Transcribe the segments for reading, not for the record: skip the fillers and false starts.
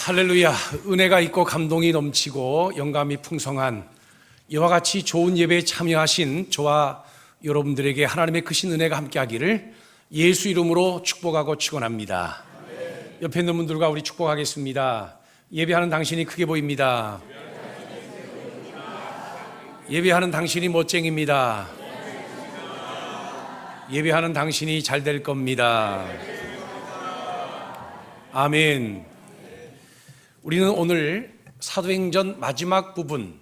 할렐루야. 은혜가 있고 감동이 넘치고 영감이 풍성한 이와 같이 좋은 예배에 참여하신 저와 여러분들에게 하나님의 크신 은혜가 함께하기를 예수 이름으로 축복하고 축원합니다. 옆에 있는 분들과 우리 축복하겠습니다. 예배하는 당신이 크게 보입니다. 예배하는 당신이 멋쟁입니다. 예배하는 당신이 잘 될 겁니다. 아멘. 우리는 오늘 사도행전 마지막 부분,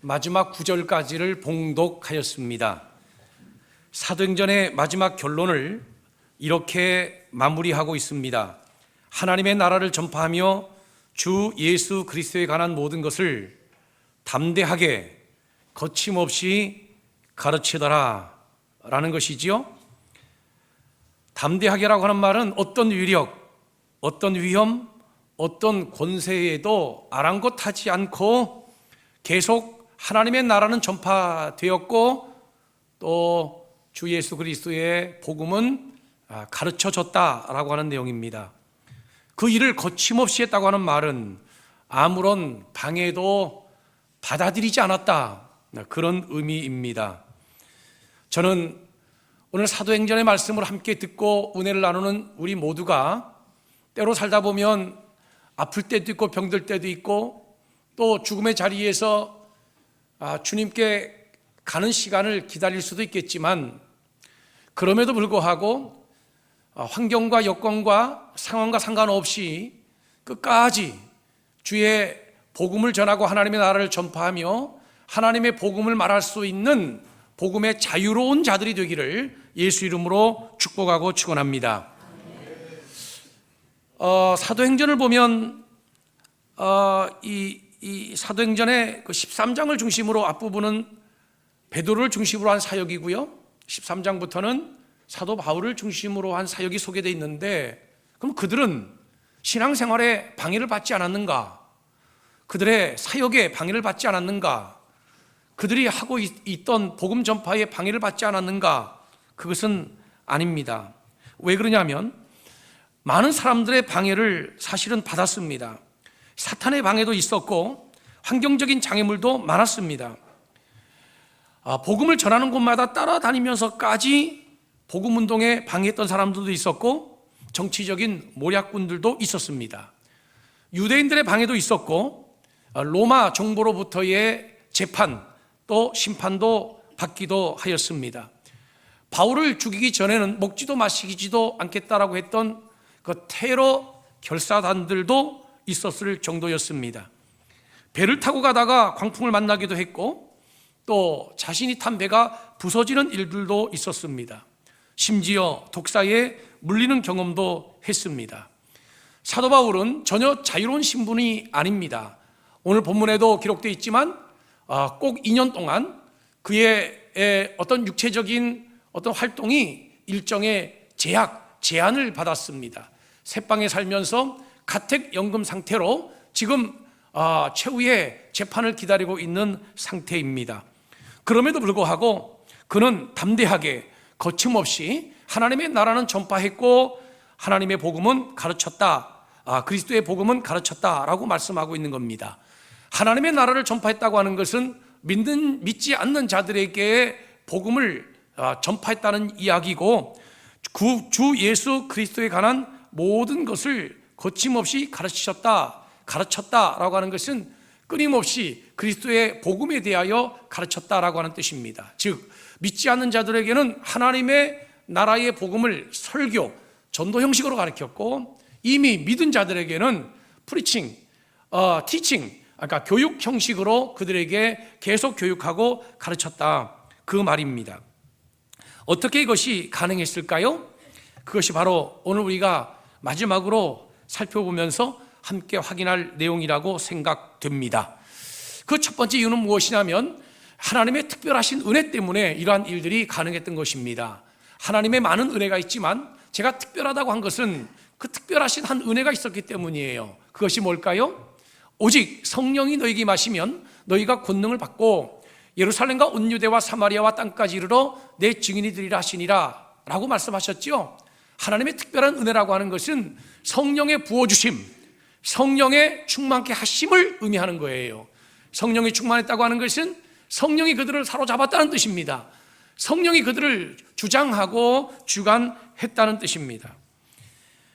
마지막 구절까지를 봉독하였습니다. 사도행전의 마지막 결론을 이렇게 마무리하고 있습니다. 하나님의 나라를 전파하며 주 예수 그리스도에 관한 모든 것을 담대하게 거침없이 가르치더라 라는 것이지요. 담대하게라고 하는 말은 어떤 위력, 어떤 위험, 어떤 권세에도 아랑곳하지 않고 계속 하나님의 나라는 전파되었고 또 주 예수 그리스도의 복음은 가르쳐졌다라고 하는 내용입니다. 그 일을 거침없이 했다고 하는 말은 아무런 방해도 받아들이지 않았다, 그런 의미입니다. 저는 오늘 사도행전의 말씀을 함께 듣고 은혜를 나누는 우리 모두가 때로 살다 보면 아플 때도 있고 병들 때도 있고 또 죽음의 자리에서 주님께 가는 시간을 기다릴 수도 있겠지만 그럼에도 불구하고 환경과 여건과 상황과 상관없이 끝까지 주의 복음을 전하고 하나님의 나라를 전파하며 하나님의 복음을 말할 수 있는 복음의 자유로운 자들이 되기를 예수 이름으로 축복하고 축원합니다. 사도행전을 보면 이 사도행전의 그 13장을 중심으로 앞부분은 베드로를 중심으로 한 사역이고요, 13장부터는 사도 바울을 중심으로 한 사역이 소개되어 있는데, 그럼 그들은 신앙생활에 방해를 받지 않았는가? 그들의 사역에 방해를 받지 않았는가? 그들이 하고 있던 복음 전파에 방해를 받지 않았는가? 그것은 아닙니다. 왜 그러냐면 많은 사람들의 방해를 사실은 받았습니다. 사탄의 방해도 있었고 환경적인 장애물도 많았습니다. 복음을 전하는 곳마다 따라다니면서까지 복음운동에 방해했던 사람들도 있었고 정치적인 모략군들도 있었습니다. 유대인들의 방해도 있었고 로마 정부로부터의 재판 또 심판도 받기도 하였습니다. 바울을 죽이기 전에는 먹지도 마시지도 않겠다라고 했던 그 테러 결사단들도 있었을 정도였습니다. 배를 타고 가다가 광풍을 만나기도 했고 또 자신이 탄 배가 부서지는 일들도 있었습니다. 심지어 독사에 물리는 경험도 했습니다. 사도 바울은 전혀 자유로운 신분이 아닙니다. 오늘 본문에도 기록되어 있지만 꼭 2년 동안 그의 어떤 육체적인 어떤 활동이 일정의 제한을 받았습니다. 새방에 살면서 가택연금 상태로 지금 최후의 재판을 기다리고 있는 상태입니다. 그럼에도 불구하고 그는 담대하게 거침없이 하나님의 나라는 전파했고 하나님의 복음은 가르쳤다, 그리스도의 복음은 가르쳤다라고 말씀하고 있는 겁니다. 하나님의 나라를 전파했다고 하는 것은 믿지 않는 자들에게 복음을 전파했다는 이야기고 주 예수 그리스도에 관한 모든 것을 거침없이 가르쳤다라고 하는 것은 끊임없이 그리스도의 복음에 대하여 가르쳤다라고 하는 뜻입니다. 즉 믿지 않는 자들에게는 하나님의 나라의 복음을 설교, 전도 형식으로 가르쳤고 이미 믿은 자들에게는 프리칭, 티칭, 그러니까 교육 형식으로 그들에게 계속 교육하고 가르쳤다, 그 말입니다. 어떻게 이것이 가능했을까요? 그것이 바로 오늘 우리가 마지막으로 살펴보면서 함께 확인할 내용이라고 생각됩니다. 그 첫 번째 이유는 무엇이냐면 하나님의 특별하신 은혜 때문에 이러한 일들이 가능했던 것입니다. 하나님의 많은 은혜가 있지만 제가 특별하다고 한 것은 그 특별하신 한 은혜가 있었기 때문이에요. 그것이 뭘까요? 오직 성령이 너희에게 임하시면 너희가 권능을 받고 예루살렘과 온 유대와 사마리아와 땅까지 이르러 내 증인이 되리라 하시니라 라고 말씀하셨죠. 하나님의 특별한 은혜라고 하는 것은 성령의 부어주심, 성령의 충만케 하심을 의미하는 거예요. 성령이 충만했다고 하는 것은 성령이 그들을 사로잡았다는 뜻입니다. 성령이 그들을 주장하고 주관했다는 뜻입니다.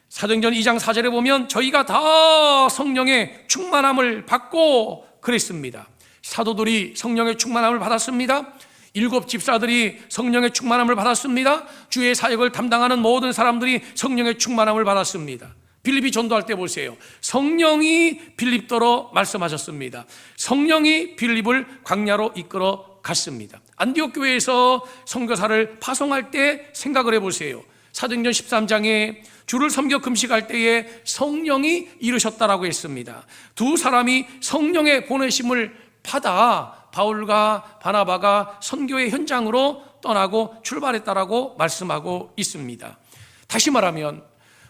사도행전 2장 4절에 보면 저희가 다 성령의 충만함을 받고 그랬습니다. 사도들이 성령의 충만함을 받았습니다. 7 집사들이 성령의 충만함을 받았습니다. 주의 사역을 담당하는 모든 사람들이 성령의 충만함을 받았습니다. 빌립이 전도할 때 보세요. 성령이 빌립더러 말씀하셨습니다. 성령이 빌립을 광야로 이끌어 갔습니다. 안디옥 교회에서 선교사를 파송할 때 생각을 해보세요. 사도행전 13장에 주를 섬겨 금식할 때에 성령이 이르셨다라고 했습니다. 두 사람이 성령의 보내심을 받아 바울과 바나바가 선교의 현장으로 떠나고 출발했다라고 말씀하고 있습니다. 다시 말하면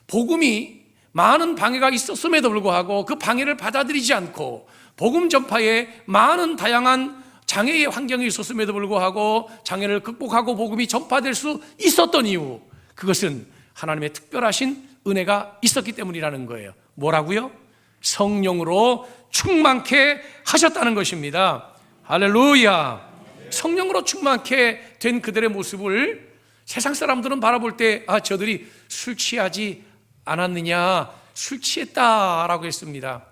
복음이 많은 방해가 있었음에도 불구하고 그 방해를 받아들이지 않고 복음 전파에 많은 다양한 장애의 환경이 있었음에도 불구하고 장애를 극복하고 복음이 전파될 수 있었던 이유, 그것은 하나님의 특별하신 은혜가 있었기 때문이라는 거예요. 뭐라고요? 성령으로 충만케 하셨다는 것입니다. 할렐루야. 성령으로 충만케 된 그들의 모습을 세상 사람들은 바라볼 때 저들이 술 취하지 않았느냐, 술 취했다라고 했습니다.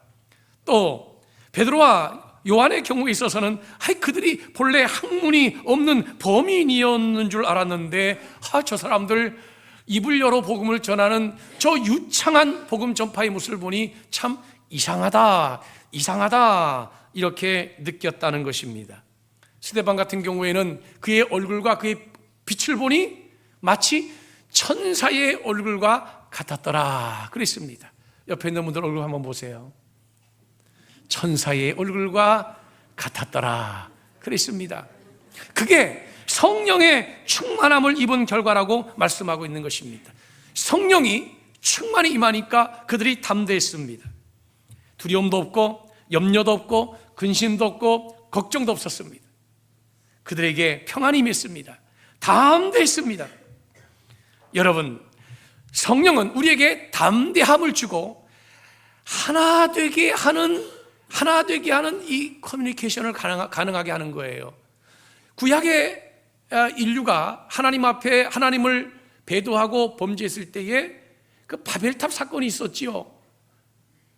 또 베드로와 요한의 경우에 있어서는 그들이 본래 학문이 없는 범인이었는 줄 알았는데 저 사람들 입을 열어 복음을 전하는 저 유창한 복음 전파의 모습을 보니 참 이상하다 이렇게 느꼈다는 것입니다. 스데반 같은 경우에는 그의 얼굴과 그의 빛을 보니 마치 천사의 얼굴과 같았더라 그랬습니다. 옆에 있는 분들 얼굴 한번 보세요. 천사의 얼굴과 같았더라 그랬습니다. 그게 성령의 충만함을 입은 결과라고 말씀하고 있는 것입니다. 성령이 충만히 임하니까 그들이 담대했습니다. 두려움도 없고 염려도 없고 근심도 없고 걱정도 없었습니다. 그들에게 평안이 임했습니다. 담대했습니다. 여러분, 성령은 우리에게 담대함을 주고 하나 되게 하는 이 커뮤니케이션을 가능하게 하는 거예요. 구약의 인류가 하나님 앞에 하나님을 배도하고 범죄했을 때에 그 바벨탑 사건이 있었지요.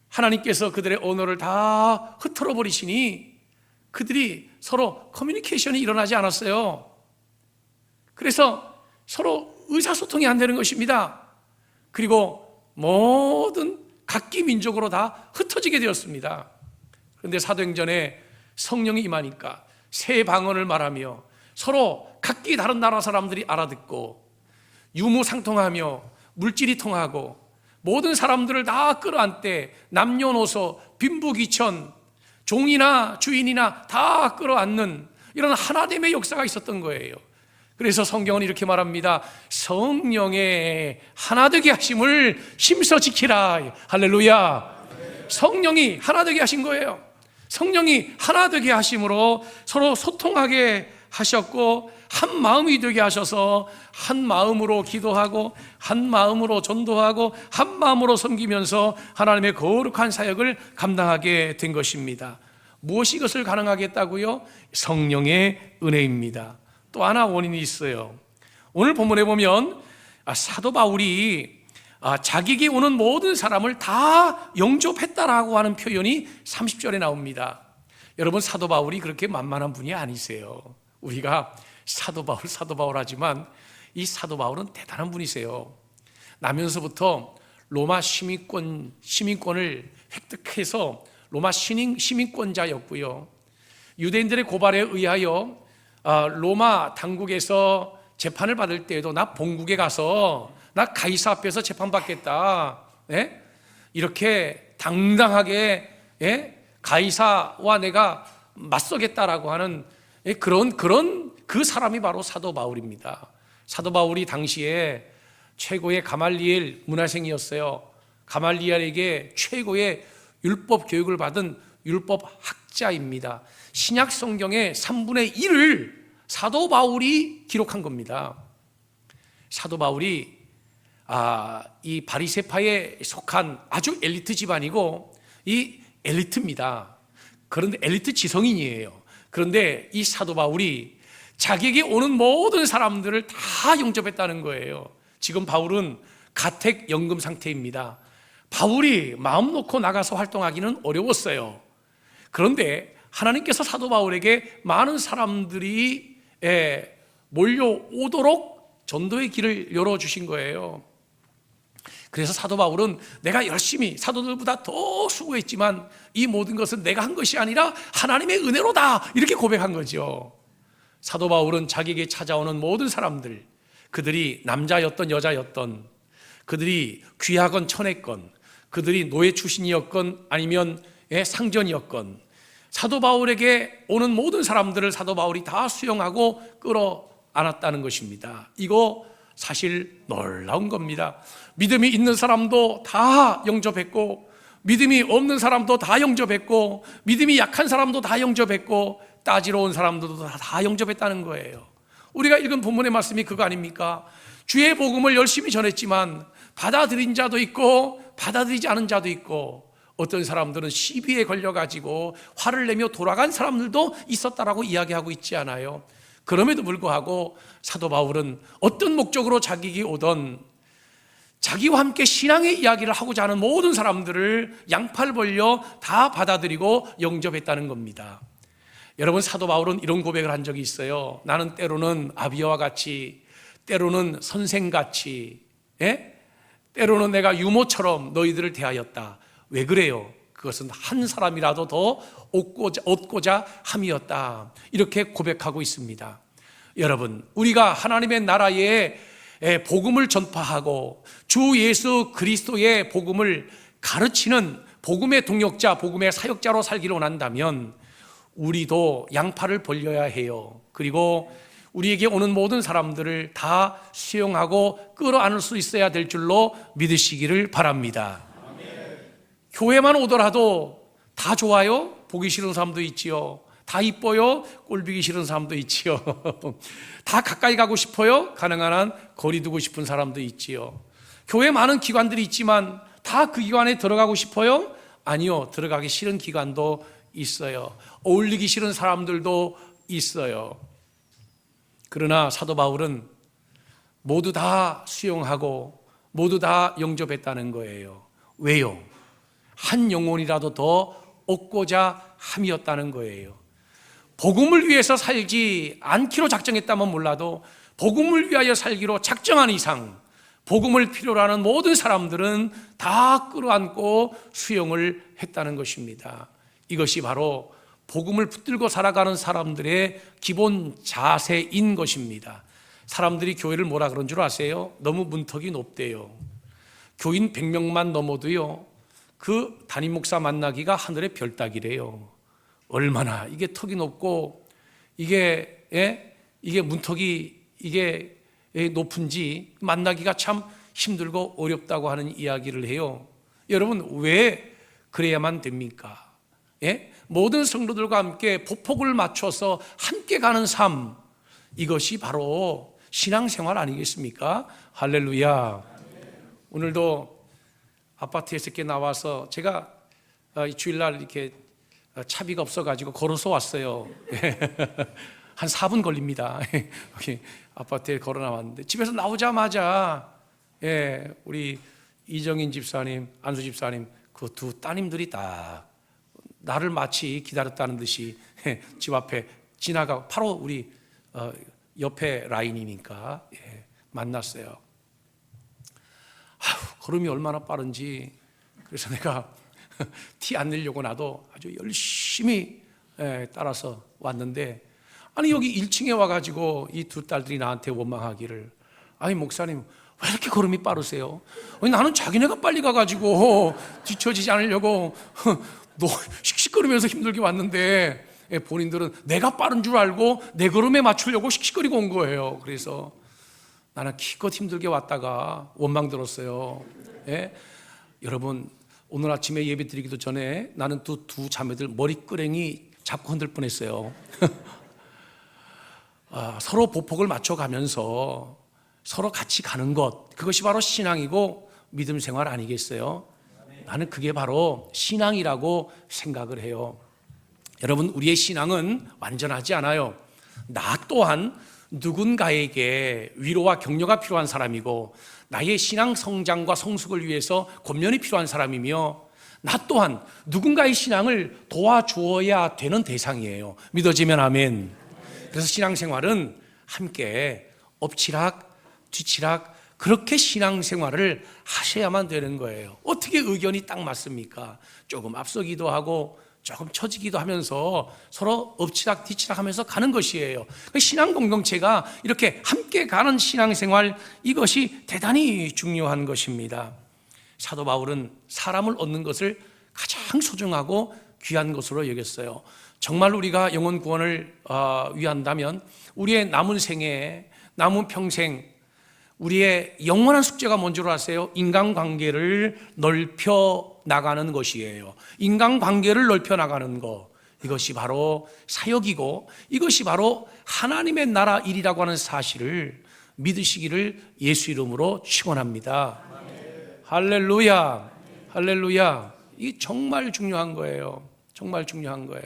하나님께서 그들의 언어를 다 흩어져 버리시니 그들이 서로 커뮤니케이션이 일어나지 않았어요. 그래서 서로 의사소통이 안 되는 것입니다. 그리고 모든 각기 민족으로 다 흩어지게 되었습니다. 그런데 사도행전에 성령이 임하니까 새 방언을 말하며 서로 각기 다른 나라 사람들이 알아듣고 유무상통하며 물질이 통하고 모든 사람들을 다 끌어안되 남녀노소 빈부귀천 종이나 주인이나 다 끌어안는 이런 하나됨의 역사가 있었던 거예요. 그래서 성경은 이렇게 말합니다. 성령의 하나되게 하심을 힘써 지키라. 할렐루야. 성령이 하나되게 하신 거예요. 성령이 하나되게 하심으로 서로 소통하게 하셨고 한 마음이 되게 하셔서 한 마음으로 기도하고 한 마음으로 전도하고 한 마음으로 섬기면서 하나님의 거룩한 사역을 감당하게 된 것입니다. 무엇이 이것을 가능하게 했다고요? 성령의 은혜입니다. 또 하나 원인이 있어요. 오늘 본문에 보면 사도 바울이 자기에게 오는 모든 사람을 다 영접했다라고 하는 표현이 30절에 나옵니다. 여러분, 사도 바울이 그렇게 만만한 분이 아니세요. 우리가 사도 바울 하지만 이 사도 바울은 대단한 분이세요. 나면서부터 로마 시민권을 획득해서 로마 시민권자였고요. 유대인들의 고발에 의하여 로마 당국에서 재판을 받을 때에도 나 본국에 가서 나 가이사 앞에서 재판받겠다, 이렇게 당당하게 가이사와 내가 맞서겠다라고 하는 그런 그 사람이 바로 사도 바울입니다. 사도 바울이 당시에 최고의 가말리엘 문화생이었어요. 가말리엘에게 최고의 율법 교육을 받은 율법 학자입니다. 신약 성경의 3분의 1을 사도 바울이 기록한 겁니다. 사도 바울이 이 바리새파에 속한 아주 엘리트 집안이고 이 엘리트입니다. 그런데 엘리트 지성인이에요. 그런데 이 사도 바울이 자기에게 오는 모든 사람들을 다 영접했다는 거예요. 지금 바울은 가택 연금 상태입니다. 바울이 마음 놓고 나가서 활동하기는 어려웠어요. 그런데 하나님께서 사도 바울에게 많은 사람들이 몰려오도록 전도의 길을 열어주신 거예요. 그래서 사도 바울은 내가 열심히 사도들보다 더 수고했지만 이 모든 것은 내가 한 것이 아니라 하나님의 은혜로다, 이렇게 고백한 거죠. 사도 바울은 자기에게 찾아오는 모든 사람들, 그들이 남자였던 여자였던, 그들이 귀하건 천했건, 그들이 노예 출신이었건 아니면 상전이었건, 사도 바울에게 오는 모든 사람들을 사도 바울이 다 수용하고 끌어안았다는 것입니다. 이거 사실 놀라운 겁니다. 믿음이 있는 사람도 다 영접했고, 믿음이 없는 사람도 다 영접했고, 믿음이 약한 사람도 다 영접했고, 따지러 온 사람들도 다 영접했다는 거예요. 우리가 읽은 본문의 말씀이 그거 아닙니까? 주의 복음을 열심히 전했지만 받아들인 자도 있고 받아들이지 않은 자도 있고, 어떤 사람들은 시비에 걸려가지고 화를 내며 돌아간 사람들도 있었다라고 이야기하고 있지 않아요? 그럼에도 불구하고 사도 바울은 어떤 목적으로 자기에게 오던, 자기와 함께 신앙의 이야기를 하고자 하는 모든 사람들을 양팔 벌려 다 받아들이고 영접했다는 겁니다. 여러분, 사도 바울은 이런 고백을 한 적이 있어요. 나는 때로는 아비와 같이, 때로는 선생같이, 때로는 내가 유모처럼 너희들을 대하였다. 왜 그래요? 그것은 한 사람이라도 더 얻고자 함이었다. 이렇게 고백하고 있습니다. 여러분, 우리가 하나님의 나라에 복음을 전파하고 주 예수 그리스도의 복음을 가르치는 복음의 동역자, 복음의 사역자로 살기를 원한다면 우리도 양팔을 벌려야 해요. 그리고 우리에게 오는 모든 사람들을 다 수용하고 끌어안을 수 있어야 될 줄로 믿으시기를 바랍니다. 교회만 오더라도 다 좋아요? 보기 싫은 사람도 있지요. 다 이뻐요? 꼴보기 싫은 사람도 있지요. 다 가까이 가고 싶어요? 가능한 한 거리 두고 싶은 사람도 있지요. 교회 많은 기관들이 있지만 다 그 기관에 들어가고 싶어요? 아니요, 들어가기 싫은 기관도 있어요. 어울리기 싫은 사람들도 있어요. 그러나 사도 바울은 모두 다 수용하고 모두 다 영접했다는 거예요. 왜요? 한 영혼이라도 더 얻고자 함이었다는 거예요. 복음을 위해서 살지 않기로 작정했다면 몰라도 복음을 위하여 살기로 작정한 이상 복음을 필요로 하는 모든 사람들은 다 끌어안고 수용을 했다는 것입니다. 이것이 바로 복음을 붙들고 살아가는 사람들의 기본 자세인 것입니다. 사람들이 교회를 뭐라 그런 줄 아세요? 너무 문턱이 높대요. 교인 100명만 넘어도요, 그 담임 목사 만나기가 하늘의 별 따기래요. 얼마나 이게 턱이 높고 이게 문턱이 이게 높은지 만나기가 참 힘들고 어렵다고 하는 이야기를 해요. 여러분, 왜 그래야만 됩니까? 모든 성도들과 함께 보폭을 맞춰서 함께 가는 삶, 이것이 바로 신앙생활 아니겠습니까? 할렐루야. 오늘도 아파트에서 이렇게 나와서 제가 주일날 이렇게 차비가 없어가지고 걸어서 왔어요. 한 4분 걸립니다. 여기 아파트에 걸어 나왔는데 집에서 나오자마자 우리 이정인 집사님, 안수 집사님 그 두 따님들이 딱 나를 마치 기다렸다는 듯이 집 앞에 지나가고 바로 우리 옆에 라인이니까 만났어요. 걸음이 얼마나 빠른지, 그래서 내가 티 안 내려고 나도 아주 열심히 따라서 왔는데, 아니 여기 1층에 와가지고 이 두 딸들이 나한테 원망하기를, 아니 목사님 왜 이렇게 걸음이 빠르세요? 아니 나는 자기네가 빨리 가가지고 뒤처지지 않으려고 너 씩씩거리면서 힘들게 왔는데 본인들은 내가 빠른 줄 알고 내 걸음에 맞추려고 씩씩거리고 온 거예요. 그래서 나는 기껏 힘들게 왔다가 원망 들었어요. 여러분, 오늘 아침에 예배 드리기도 전에 나는 두 자매들 머리끄랭이 잡고 흔들 뻔했어요. 서로 보폭을 맞춰가면서 서로 같이 가는 것, 그것이 바로 신앙이고 믿음 생활 아니겠어요? 나는 그게 바로 신앙이라고 생각을 해요. 여러분, 우리의 신앙은 완전하지 않아요. 나 또한 누군가에게 위로와 격려가 필요한 사람이고, 나의 신앙 성장과 성숙을 위해서 권면이 필요한 사람이며, 나 또한 누군가의 신앙을 도와주어야 되는 대상이에요. 믿어지면 아멘. 그래서 신앙생활은 함께 엎치락 뒤치락 그렇게 신앙생활을 하셔야만 되는 거예요. 어떻게 의견이 딱 맞습니까? 조금 앞서기도 하고 조금 처지기도 하면서 서로 엎치락 뒤치락 하면서 가는 것이에요. 신앙 공동체가 이렇게 함께 가는 신앙생활, 이것이 대단히 중요한 것입니다. 사도 바울은 사람을 얻는 것을 가장 소중하고 귀한 것으로 여겼어요. 정말 우리가 영혼 구원을 위한다면 우리의 남은 생에, 남은 평생 우리의 영원한 숙제가 뭔지 아세요? 인간관계를 넓혀 나가는 것이에요. 인간관계를 넓혀 나가는 것, 이것이 바로 사역이고 이것이 바로 하나님의 나라 일이라고 하는 사실을 믿으시기를 예수 이름으로 축원합니다. 할렐루야, 할렐루야. 이게 정말 중요한 거예요. 정말 중요한 거예요.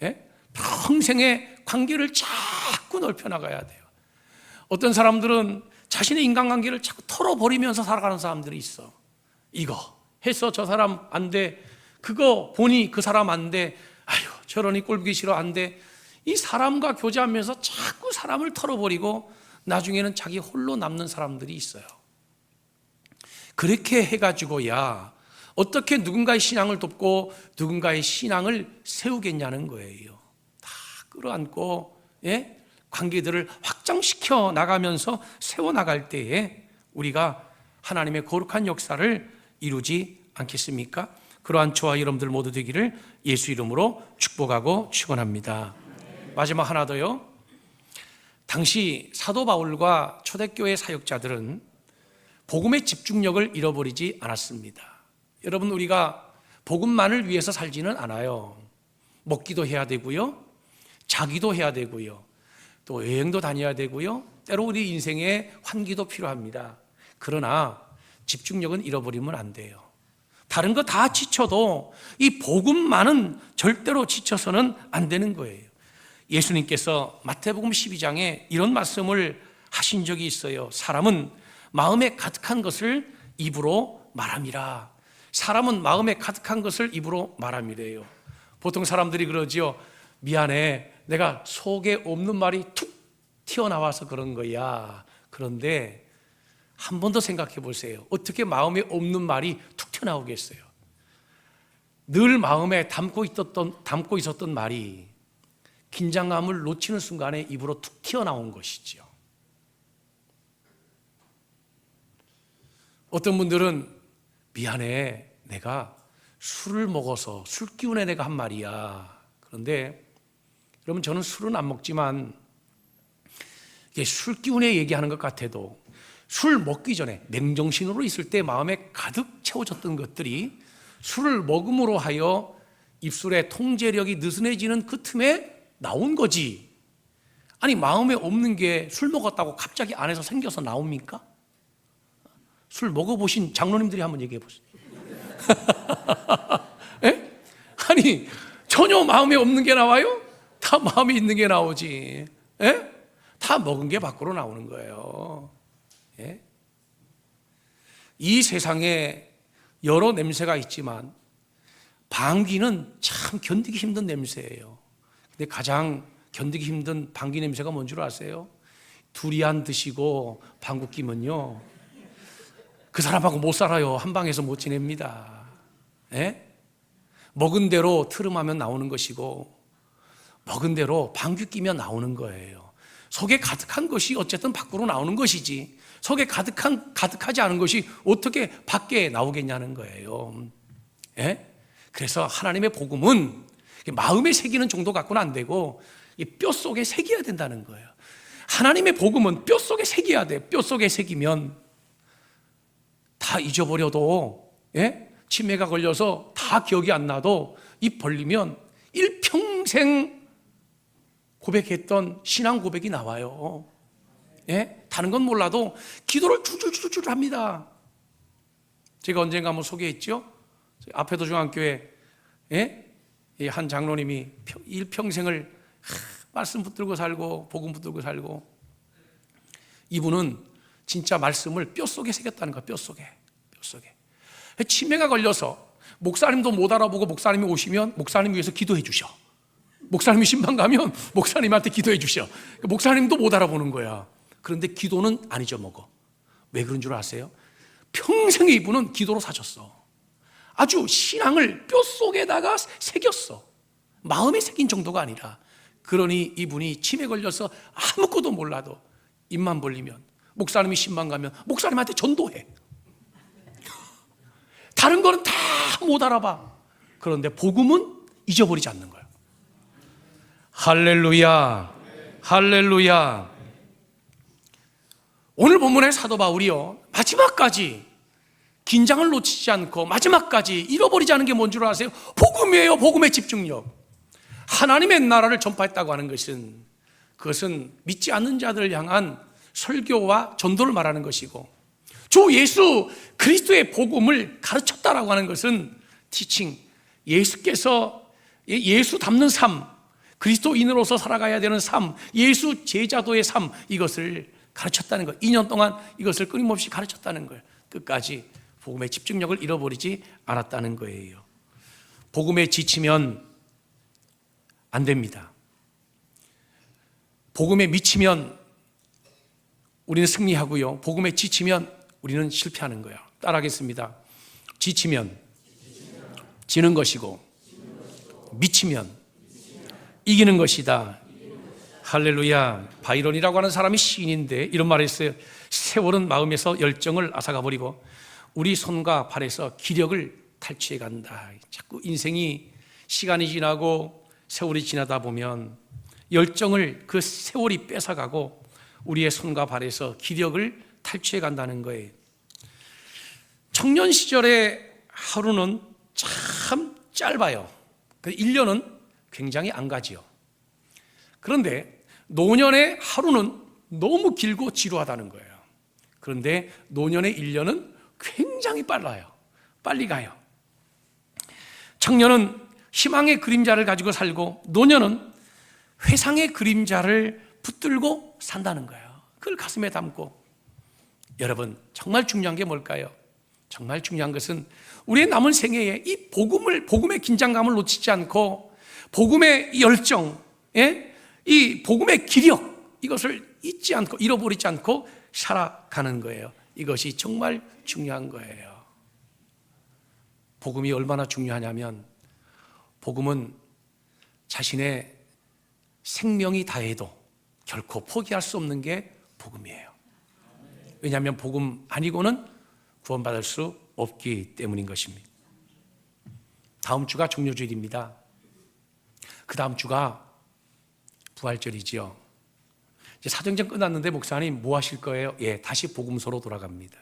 예? 평생의 관계를 자꾸 넓혀 나가야 돼요. 어떤 사람들은 자신의 인간관계를 자꾸 털어버리면서 살아가는 사람들이 있어. 이거 해서 저 사람 안 돼, 그거 보니 그 사람 안 돼, 아유 저러니 꼴보기 싫어 안 돼. 이 사람과 교제하면서 자꾸 사람을 털어버리고 나중에는 자기 홀로 남는 사람들이 있어요. 그렇게 해가지고야 어떻게 누군가의 신앙을 돕고 누군가의 신앙을 세우겠냐는 거예요. 다 끌어안고, 예? 관계들을 확장시켜 나가면서 세워나갈 때에 우리가 하나님의 거룩한 역사를 이루지 않겠습니까? 그러한 저와 여러분들 모두 되기를 예수 이름으로 축복하고 축원합니다. 마지막 하나 더요. 당시 사도 바울과 초대교회 사역자들은 복음의 집중력을 잃어버리지 않았습니다. 여러분, 우리가 복음만을 위해서 살지는 않아요. 먹기도 해야 되고요, 자기도 해야 되고요, 또 여행도 다녀야 되고요, 때로 우리 인생에 환기도 필요합니다. 그러나 집중력은 잃어버리면 안 돼요. 다른 거 다 지쳐도 이 복음만은 절대로 지쳐서는 안 되는 거예요. 예수님께서 마태복음 12장에 이런 말씀을 하신 적이 있어요. 사람은 마음에 가득한 것을 입으로 말함이라. 사람은 마음에 가득한 것을 입으로 말함이래요. 보통 사람들이 그러지요. 미안해, 내가 속에 없는 말이 툭 튀어나와서 그런 거야. 그런데 한 번 더 생각해 보세요. 어떻게 마음에 없는 말이 툭 튀어나오겠어요? 늘 마음에 담고 있었던 말이 긴장감을 놓치는 순간에 입으로 툭 튀어나온 것이죠. 어떤 분들은 미안해, 내가 술을 먹어서 술 기운에 내가 한 말이야. 그런데 여러분, 저는 술은 안 먹지만 이게 술 기운에 얘기하는 것 같아도 술 먹기 전에 냉정신으로 있을 때 마음에 가득 채워졌던 것들이 술을 먹음으로 하여 입술의 통제력이 느슨해지는 그 틈에 나온 거지. 아니, 마음에 없는 게 술 먹었다고 갑자기 안에서 생겨서 나옵니까? 술 먹어보신 장로님들이 한번 얘기해 보세요. 아니, 전혀 마음에 없는 게 나와요? 다 마음에 있는 게 나오지. 예? 다 먹은 게 밖으로 나오는 거예요. 예? 이 세상에 여러 냄새가 있지만 방귀는 참 견디기 힘든 냄새예요. 근데 가장 견디기 힘든 방귀 냄새가 뭔 줄 아세요? 두리안 드시고 방귀 끼면요, 그 사람하고 못 살아요. 한 방에서 못 지냅니다. 예? 먹은 대로 트름하면 나오는 것이고 먹은 대로 방귀 끼면 나오는 거예요. 속에 가득한 것이 어쨌든 밖으로 나오는 것이지, 속에 가득하지 않은 것이 어떻게 밖에 나오겠냐는 거예요. 예? 그래서 하나님의 복음은 마음에 새기는 정도 갖고는 안 되고 뼛속에 새겨야 된다는 거예요. 하나님의 복음은 뼛속에 새겨야 돼. 뼛속에 새기면 다 잊어버려도, 예? 치매가 걸려서 다 기억이 안 나도 입 벌리면 일평생 고백했던 신앙 고백이 나와요. 예? 다른 건 몰라도 기도를 줄줄줄줄 합니다. 제가 언젠가 한번 소개했죠. 앞에도 중앙교회 한 장로님이 일평생을 말씀 붙들고 살고 복음 붙들고 살고, 이분은 진짜 말씀을 뼛속에 새겼다는 거야. 뼛속에. 치매가 걸려서 목사님도 못 알아보고 목사님이 오시면 목사님 위해서 기도해 주셔. 목사님이 신방 가면 목사님한테 기도해 주셔. 목사님도 못 알아보는 거야. 그런데 기도는 안 잊어먹어. 왜 그런 줄 아세요? 평생에 이분은 기도로 사셨어. 아주 신앙을 뼛속에다가 새겼어. 마음에 새긴 정도가 아니라. 그러니 이분이 치매 걸려서 아무것도 몰라도 입만 벌리면 목사님이 신방 가면 목사님한테 전도해. 다른 거는 다 못 알아봐. 그런데 복음은 잊어버리지 않는 거야. 할렐루야, 할렐루야. 오늘 본문의 사도 바울이요, 마지막까지 긴장을 놓치지 않고 마지막까지 잃어버리지 않은 게 뭔 줄 아세요? 복음이에요. 복음의 집중력. 하나님의 나라를 전파했다고 하는 것은, 그것은 믿지 않는 자들을 향한 설교와 전도를 말하는 것이고, 주 예수 그리스도의 복음을 가르쳤다라고 하는 것은 티칭, 예수께서 예수 닮는 삶, 그리스도인으로서 살아가야 되는 삶, 예수 제자도의 삶, 이것을 가르쳤다는 것. 2년 동안 이것을 끊임없이 가르쳤다는 거예요. 끝까지 복음의 집중력을 잃어버리지 않았다는 거예요. 복음에 지치면 안 됩니다. 복음에 미치면 우리는 승리하고요, 복음에 지치면 우리는 실패하는 거예요. 따라하겠습니다. 지치면 지는 것이고 미치면 이기는 것이다. 할렐루야. 바이런이라고 하는 사람이 시인인데 이런 말을 했어요. 세월은 마음에서 열정을 앗아가버리고 우리 손과 발에서 기력을 탈취해 간다. 자꾸 인생이 시간이 지나고 세월이 지나다 보면 열정을, 그 세월이 뺏어가고 우리의 손과 발에서 기력을 탈취해 간다는 거예요. 청년 시절의 하루는 참 짧아요. 1년은 굉장히 안 가지요. 그런데 노년의 하루는 너무 길고 지루하다는 거예요. 그런데 노년의 1년은 굉장히 빨라요. 빨리 가요. 청년은 희망의 그림자를 가지고 살고, 노년은 회상의 그림자를 붙들고 산다는 거예요. 그걸 가슴에 담고. 여러분, 정말 중요한 게 뭘까요? 정말 중요한 것은 우리의 남은 생애에 이 복음의 긴장감을 놓치지 않고, 복음의 열정, 이 복음의 기력, 이것을 잊지 않고 잃어버리지 않고 살아가는 거예요. 이것이 정말 중요한 거예요. 복음이 얼마나 중요하냐면, 복음은 자신의 생명이 다해도 결코 포기할 수 없는 게 복음이에요. 왜냐하면 복음 아니고는 구원받을 수 없기 때문인 것입니다. 다음 주가 종료주일입니다. 그 다음 주가 부활절이지요. 이제 사도행전 끝났는데 목사님 뭐 하실 거예요? 다시 복음서로 돌아갑니다.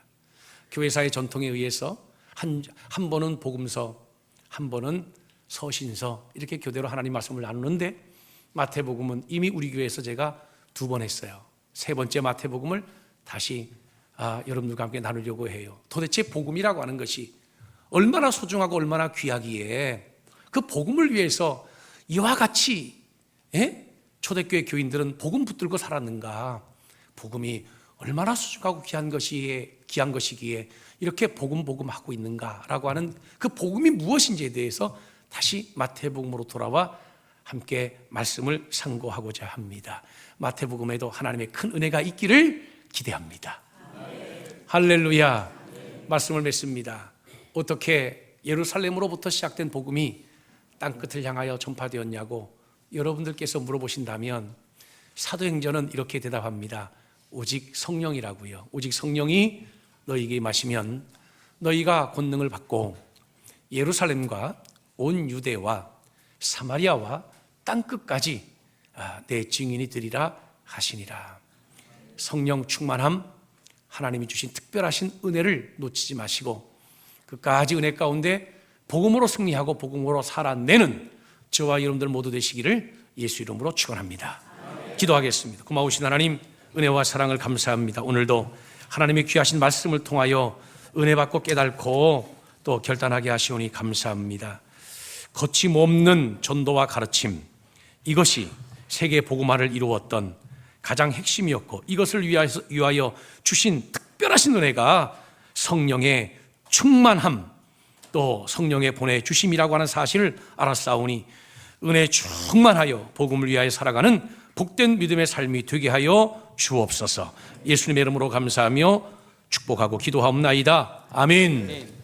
교회사의 전통에 의해서 한 번은 복음서, 한 번은 서신서, 이렇게 교대로 하나님 말씀을 나누는데, 마태복음은 이미 우리 교회에서 제가 2번 했어요. 3번째 마태복음을 다시 여러분들과 함께 나누려고 해요. 도대체 복음이라고 하는 것이 얼마나 소중하고 얼마나 귀하기에 그 복음을 위해서 이와 같이 초대교회 교인들은 복음 붙들고 살았는가. 복음이 얼마나 소중하고 귀한 것이기에 이렇게 복음하고 있는가라고 하는 그 복음이 무엇인지에 대해서 다시 마태복음으로 돌아와 함께 말씀을 상고하고자 합니다. 마태복음에도 하나님의 큰 은혜가 있기를 기대합니다. 할렐루야. 말씀을 맺습니다. 어떻게 예루살렘으로부터 시작된 복음이 땅끝을 향하여 전파되었냐고 여러분들께서 물어보신다면, 사도행전은 이렇게 대답합니다. 오직 성령이라고요. 오직 성령이 너희에게 임하시면 너희가 권능을 받고 예루살렘과 온 유대와 사마리아와 땅끝까지 내 증인이 되리라 하시니라. 성령 충만함, 하나님이 주신 특별하신 은혜를 놓치지 마시고 끝까지 은혜 가운데 복음으로 승리하고 복음으로 살아내는 저와 여러분들 모두 되시기를 예수 이름으로 축원합니다. 기도하겠습니다. 고마우신 하나님, 은혜와 사랑을 감사합니다. 오늘도 하나님의 귀하신 말씀을 통하여 은혜 받고 깨닫고 또 결단하게 하시오니 감사합니다. 거침없는 전도와 가르침, 이것이 세계 복음화를 이루었던 가장 핵심이었고, 이것을 위하여 주신 특별하신 은혜가 성령의 충만함, 또 성령의 보내주심이라고 하는 사실을 알았사오니 은혜 충만하여 복음을 위하여 살아가는 복된 믿음의 삶이 되게 하여 주옵소서. 예수님의 이름으로 감사하며 축복하고 기도하옵나이다. 아멘.